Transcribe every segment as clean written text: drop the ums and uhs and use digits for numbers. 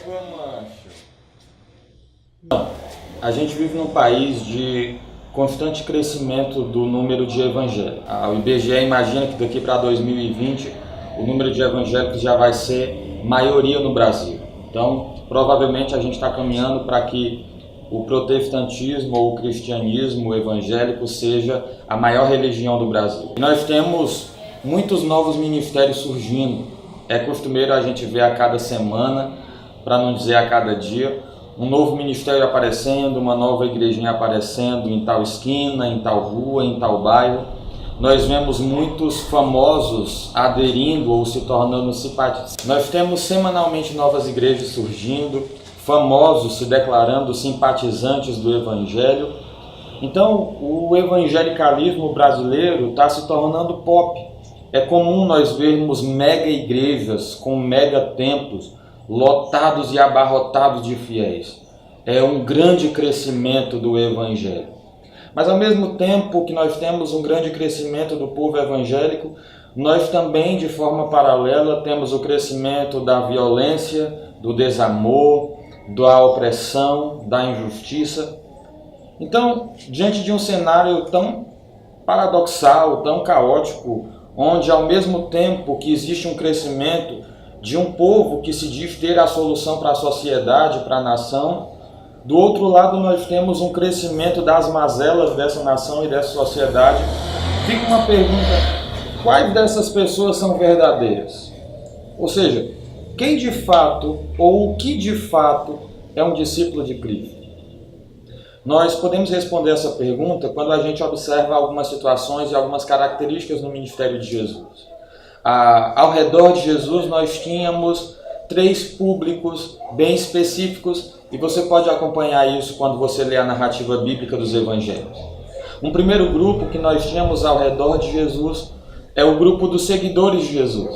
Égua, macho. Não, a gente vive num país de constante crescimento do número de evangélicos. O IBGE imagina que daqui para 2020 o número de evangélicos já vai ser maioria no Brasil. Então, provavelmente a gente está caminhando para que o protestantismo ou o cristianismo evangélico seja a maior religião do Brasil. E nós temos muitos novos ministérios surgindo. É costumeiro a gente ver a cada semana, para não dizer a cada dia, um novo ministério aparecendo, uma nova igrejinha aparecendo em tal esquina, em tal rua, em tal bairro. Nós vemos muitos famosos aderindo ou se tornando simpatizantes. Nós temos semanalmente novas igrejas surgindo, famosos se declarando simpatizantes do Evangelho. Então, o evangelicalismo brasileiro está se tornando pop. É comum nós vermos mega igrejas com mega templos lotados e abarrotados de fiéis. É um grande crescimento do Evangelho. Mas ao mesmo tempo que nós temos um grande crescimento do povo evangélico, nós também, de forma paralela, temos o crescimento da violência, do desamor, da opressão, da injustiça. Então, diante de um cenário tão paradoxal, tão caótico, onde ao mesmo tempo que existe um crescimento de um povo que se diz ter a solução para a sociedade, para a nação, do outro lado nós temos um crescimento das mazelas dessa nação e dessa sociedade. Fica uma pergunta: quais dessas pessoas são verdadeiras? Ou seja, quem de fato ou o que de fato é um discípulo de Cristo? Nós podemos responder essa pergunta quando a gente observa algumas situações e algumas características no ministério de Jesus. Ao redor de Jesus nós tínhamos 3 públicos bem específicos e você pode acompanhar isso quando você lê a narrativa bíblica dos evangelhos. Um primeiro grupo que nós tínhamos ao redor de Jesus é o grupo dos seguidores de Jesus.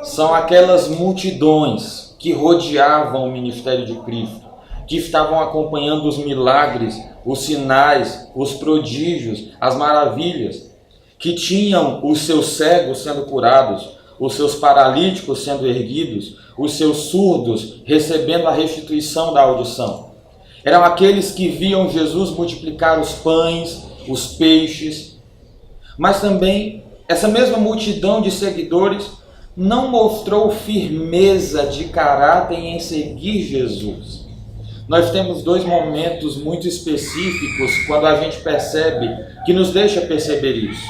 São aquelas multidões que rodeavam o ministério de Cristo, que estavam acompanhando os milagres, os sinais, os prodígios, as maravilhas, que tinham os seus cegos sendo curados, os seus paralíticos sendo erguidos, os seus surdos recebendo a restituição da audição. Eram aqueles que viam Jesus multiplicar os pães, os peixes, mas também essa mesma multidão de seguidores não mostrou firmeza de caráter em seguir Jesus. Nós temos 2 momentos muito específicos quando a gente percebe, que nos deixa perceber isso.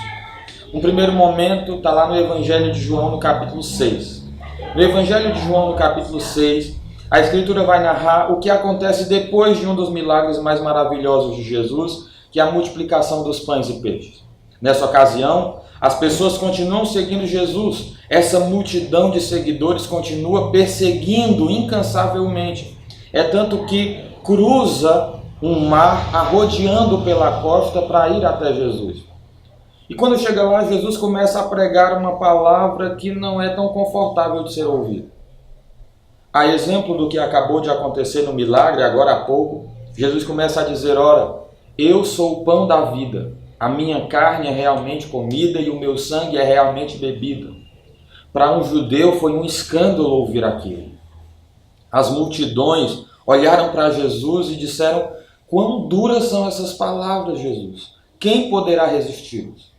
Um primeiro momento está lá no Evangelho de João, no capítulo 6. No Evangelho de João, no capítulo 6, a Escritura vai narrar o que acontece depois de um dos milagres mais maravilhosos de Jesus, que é a multiplicação dos pães e peixes. Nessa ocasião, as pessoas continuam seguindo Jesus. Essa multidão de seguidores continua perseguindo incansavelmente. É tanto que cruza um mar arrodeando pela costa para ir até Jesus. E quando chega lá, Jesus começa a pregar uma palavra que não é tão confortável de ser ouvida. A exemplo do que acabou de acontecer no milagre, agora há pouco, Jesus começa a dizer: ora, eu sou o pão da vida, a minha carne é realmente comida e o meu sangue é realmente bebida. Para um judeu foi um escândalo ouvir aquilo. As multidões olharam para Jesus e disseram: quão duras são essas palavras, Jesus? Quem poderá resisti-las?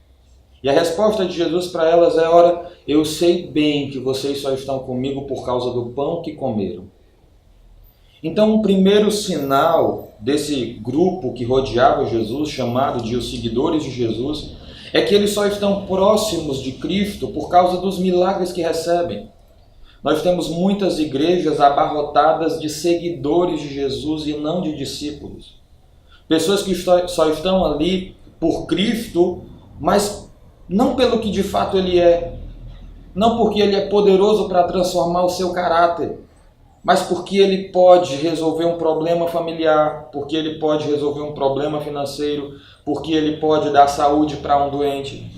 E a resposta de Jesus para elas é: ora, eu sei bem que vocês só estão comigo por causa do pão que comeram. Então, o primeiro sinal desse grupo que rodeava Jesus, chamado de os seguidores de Jesus, é que eles só estão próximos de Cristo por causa dos milagres que recebem. Nós temos muitas igrejas abarrotadas de seguidores de Jesus e não de discípulos. Pessoas que só estão ali por Cristo, mas não pelo que de fato Ele é. Não porque Ele é poderoso para transformar o seu caráter, mas porque Ele pode resolver um problema familiar, porque Ele pode resolver um problema financeiro, porque Ele pode dar saúde para um doente.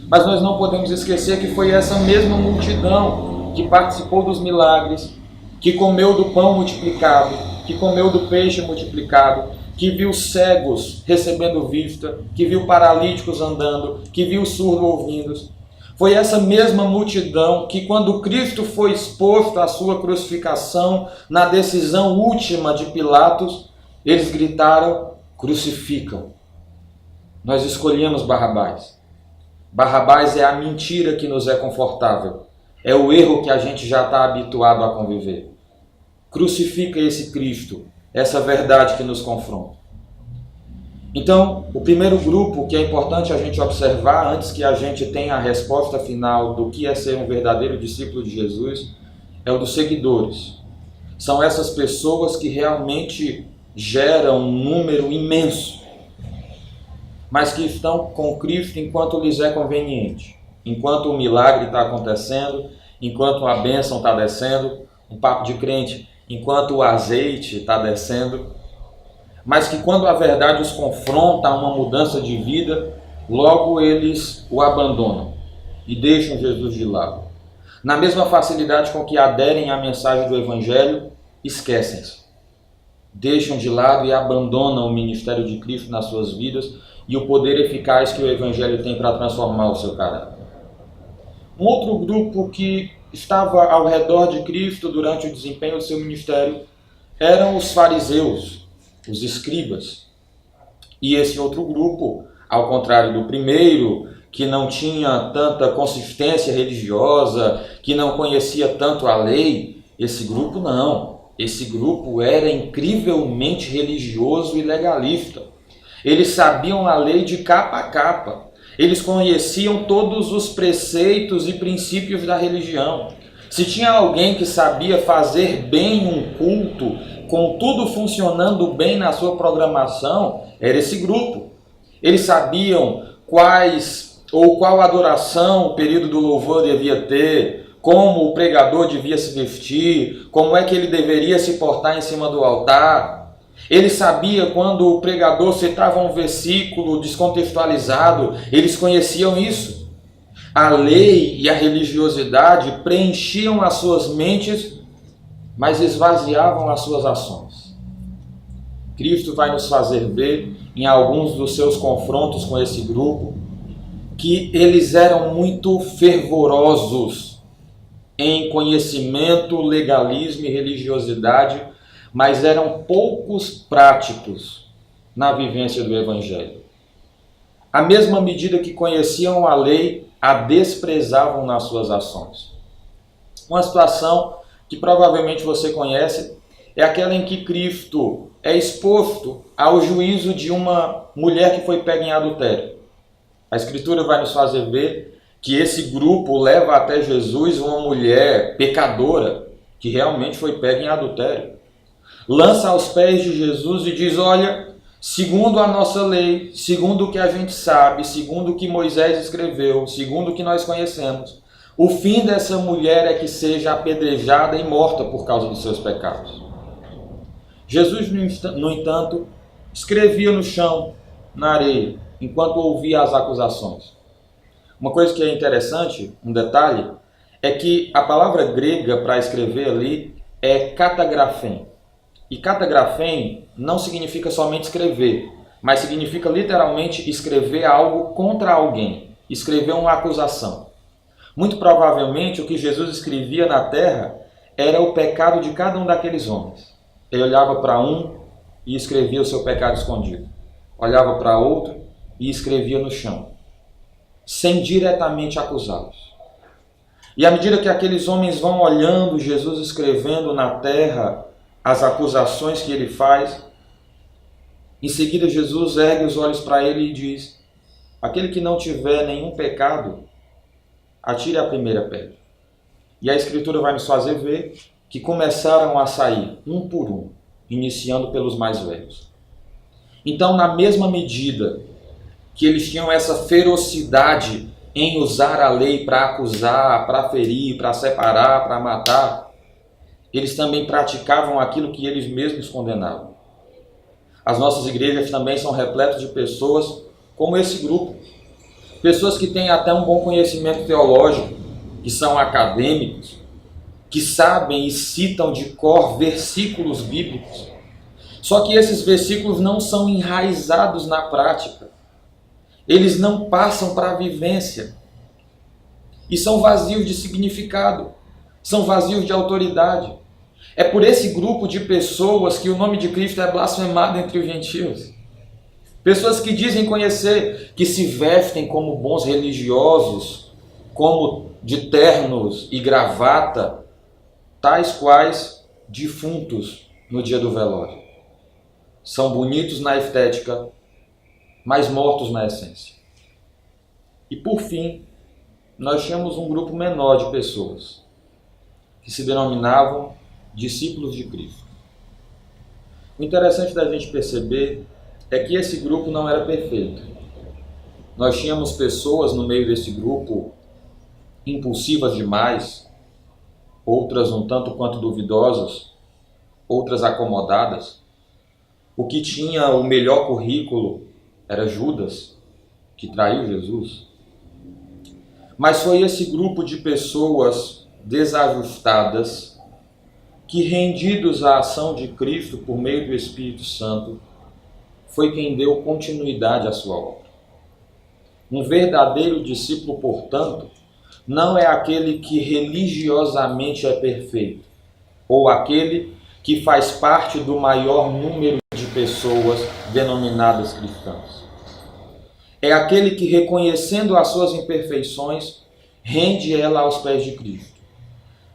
Mas nós não podemos esquecer que foi essa mesma multidão que participou dos milagres, que comeu do pão multiplicado, que comeu do peixe multiplicado, que viu cegos recebendo vista, que viu paralíticos andando, que viu surdos ouvindo. Foi essa mesma multidão que, quando Cristo foi exposto à sua crucificação, na decisão última de Pilatos, eles gritaram: crucificam. Nós escolhemos Barrabás. Barrabás é a mentira que nos é confortável. É o erro que a gente já está habituado a conviver. Crucifica esse Cristo, essa verdade que nos confronta. Então, o primeiro grupo que é importante a gente observar, antes que a gente tenha a resposta final do que é ser um verdadeiro discípulo de Jesus, é o dos seguidores. São essas pessoas que realmente geram um número imenso, mas que estão com Cristo enquanto lhes é conveniente, enquanto o milagre está acontecendo, enquanto a bênção está descendo, um papo de crente, enquanto o azeite está descendo, mas que quando a verdade os confronta a uma mudança de vida, logo eles o abandonam e deixam Jesus de lado. Na mesma facilidade com que aderem à mensagem do Evangelho, esquecem-se. Deixam de lado e abandonam o ministério de Cristo nas suas vidas e o poder eficaz que o Evangelho tem para transformar o seu caráter. Um outro grupo que estava ao redor de Cristo durante o desempenho do seu ministério eram os fariseus, os escribas. E esse outro grupo, ao contrário do primeiro, que não tinha tanta consistência religiosa, que não conhecia tanto a lei, esse grupo não. Esse grupo era incrivelmente religioso e legalista. Eles sabiam a lei de capa a capa. Eles conheciam todos os preceitos e princípios da religião. Se tinha alguém que sabia fazer bem um culto, com tudo funcionando bem na sua programação, era esse grupo. Eles sabiam qual adoração o período do louvor devia ter, como o pregador devia se vestir, como é que ele deveria se portar em cima do altar. Ele sabia quando o pregador citava um versículo descontextualizado, eles conheciam isso. A lei e a religiosidade preenchiam as suas mentes, mas esvaziavam as suas ações. Cristo vai nos fazer ver, em alguns dos seus confrontos com esse grupo, que eles eram muito fervorosos em conhecimento, legalismo e religiosidade, mas eram poucos práticos na vivência do Evangelho. À mesma medida que conheciam a lei, a desprezavam nas suas ações. Uma situação que provavelmente você conhece é aquela em que Cristo é exposto ao juízo de uma mulher que foi pega em adultério. A Escritura vai nos fazer ver que esse grupo leva até Jesus uma mulher pecadora que realmente foi pega em adultério. Lança aos pés de Jesus e diz: olha, segundo a nossa lei, segundo o que a gente sabe, segundo o que Moisés escreveu, segundo o que nós conhecemos, o fim dessa mulher é que seja apedrejada e morta por causa dos seus pecados. Jesus, no entanto, escrevia no chão, na areia, enquanto ouvia as acusações. Uma coisa que é interessante, um detalhe, é que a palavra grega para escrever ali é katagrafém. E katagrafém não significa somente escrever, mas significa literalmente escrever algo contra alguém, escrever uma acusação. Muito provavelmente o que Jesus escrevia na terra era o pecado de cada um daqueles homens. Ele olhava para um e escrevia o seu pecado escondido. Olhava para outro e escrevia no chão, sem diretamente acusá-los. E à medida que aqueles homens vão olhando Jesus escrevendo na terra as acusações que ele faz, em seguida Jesus ergue os olhos para ele e diz: aquele que não tiver nenhum pecado, atire a primeira pedra. E a Escritura vai nos fazer ver que começaram a sair, um por um, iniciando pelos mais velhos. Então, na mesma medida que eles tinham essa ferocidade em usar a lei para acusar, para ferir, para separar, para matar, eles também praticavam aquilo que eles mesmos condenavam. As nossas igrejas também são repletas de pessoas como esse grupo. Pessoas que têm até um bom conhecimento teológico, que são acadêmicos, que sabem e citam de cor versículos bíblicos. Só que esses versículos não são enraizados na prática. Eles não passam para a vivência. e são vazios de significado, são vazios de autoridade. É por esse grupo de pessoas que o nome de Cristo é blasfemado entre os gentios. Pessoas que dizem conhecer, que se vestem como bons religiosos, como de ternos e gravata, tais quais defuntos no dia do velório. São bonitos na estética, mas mortos na essência. E por fim, nós tínhamos um grupo menor de pessoas, que se denominavam discípulos de Cristo. O interessante da gente perceber é que esse grupo não era perfeito. Nós tínhamos pessoas no meio desse grupo impulsivas demais, outras um tanto quanto duvidosas, outras acomodadas. O que tinha o melhor currículo era Judas, que traiu Jesus. Mas foi esse grupo de pessoas desajustadas que, rendidos à ação de Cristo por meio do Espírito Santo, foi quem deu continuidade à sua obra. Um verdadeiro discípulo, portanto, não é aquele que religiosamente é perfeito, ou aquele que faz parte do maior número de pessoas denominadas cristãs. É aquele que, reconhecendo as suas imperfeições, rende ela aos pés de Cristo,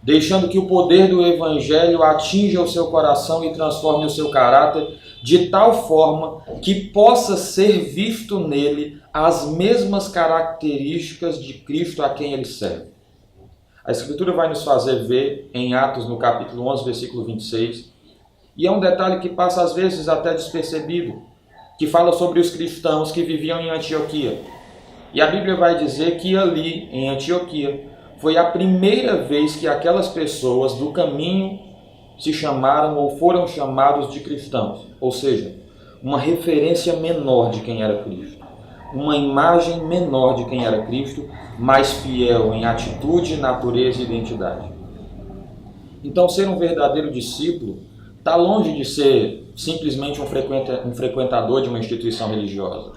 deixando que o poder do Evangelho atinja o seu coração e transforme o seu caráter de tal forma que possa ser visto nele as mesmas características de Cristo a quem ele serve. A Escritura vai nos fazer ver em Atos, no capítulo 11, versículo 26, e é um detalhe que passa às vezes até despercebido, que fala sobre os cristãos que viviam em Antioquia. E a Bíblia vai dizer que ali, em Antioquia, foi a primeira vez que aquelas pessoas do caminho se chamaram ou foram chamados de cristãos. Ou seja, uma referência menor de quem era Cristo. Uma imagem menor de quem era Cristo, mais fiel em atitude, natureza e identidade. Então, ser um verdadeiro discípulo está longe de ser simplesmente um frequentador de uma instituição religiosa.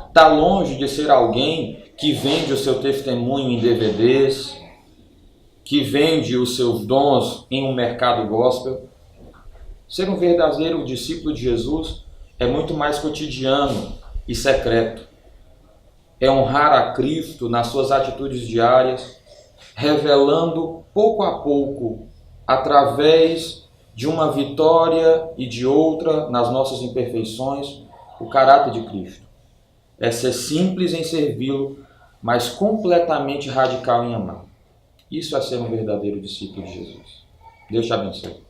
Está longe de ser alguém que vende o seu testemunho em DVDs, que vende os seus dons em um mercado gospel. Ser um verdadeiro discípulo de Jesus é muito mais cotidiano e secreto. É honrar a Cristo nas suas atitudes diárias, revelando pouco a pouco, através de uma vitória e de outra nas nossas imperfeições, o caráter de Cristo. É ser simples em servi-lo, mas completamente radical em amar. Isso é ser um verdadeiro discípulo de Jesus. Deus te abençoe.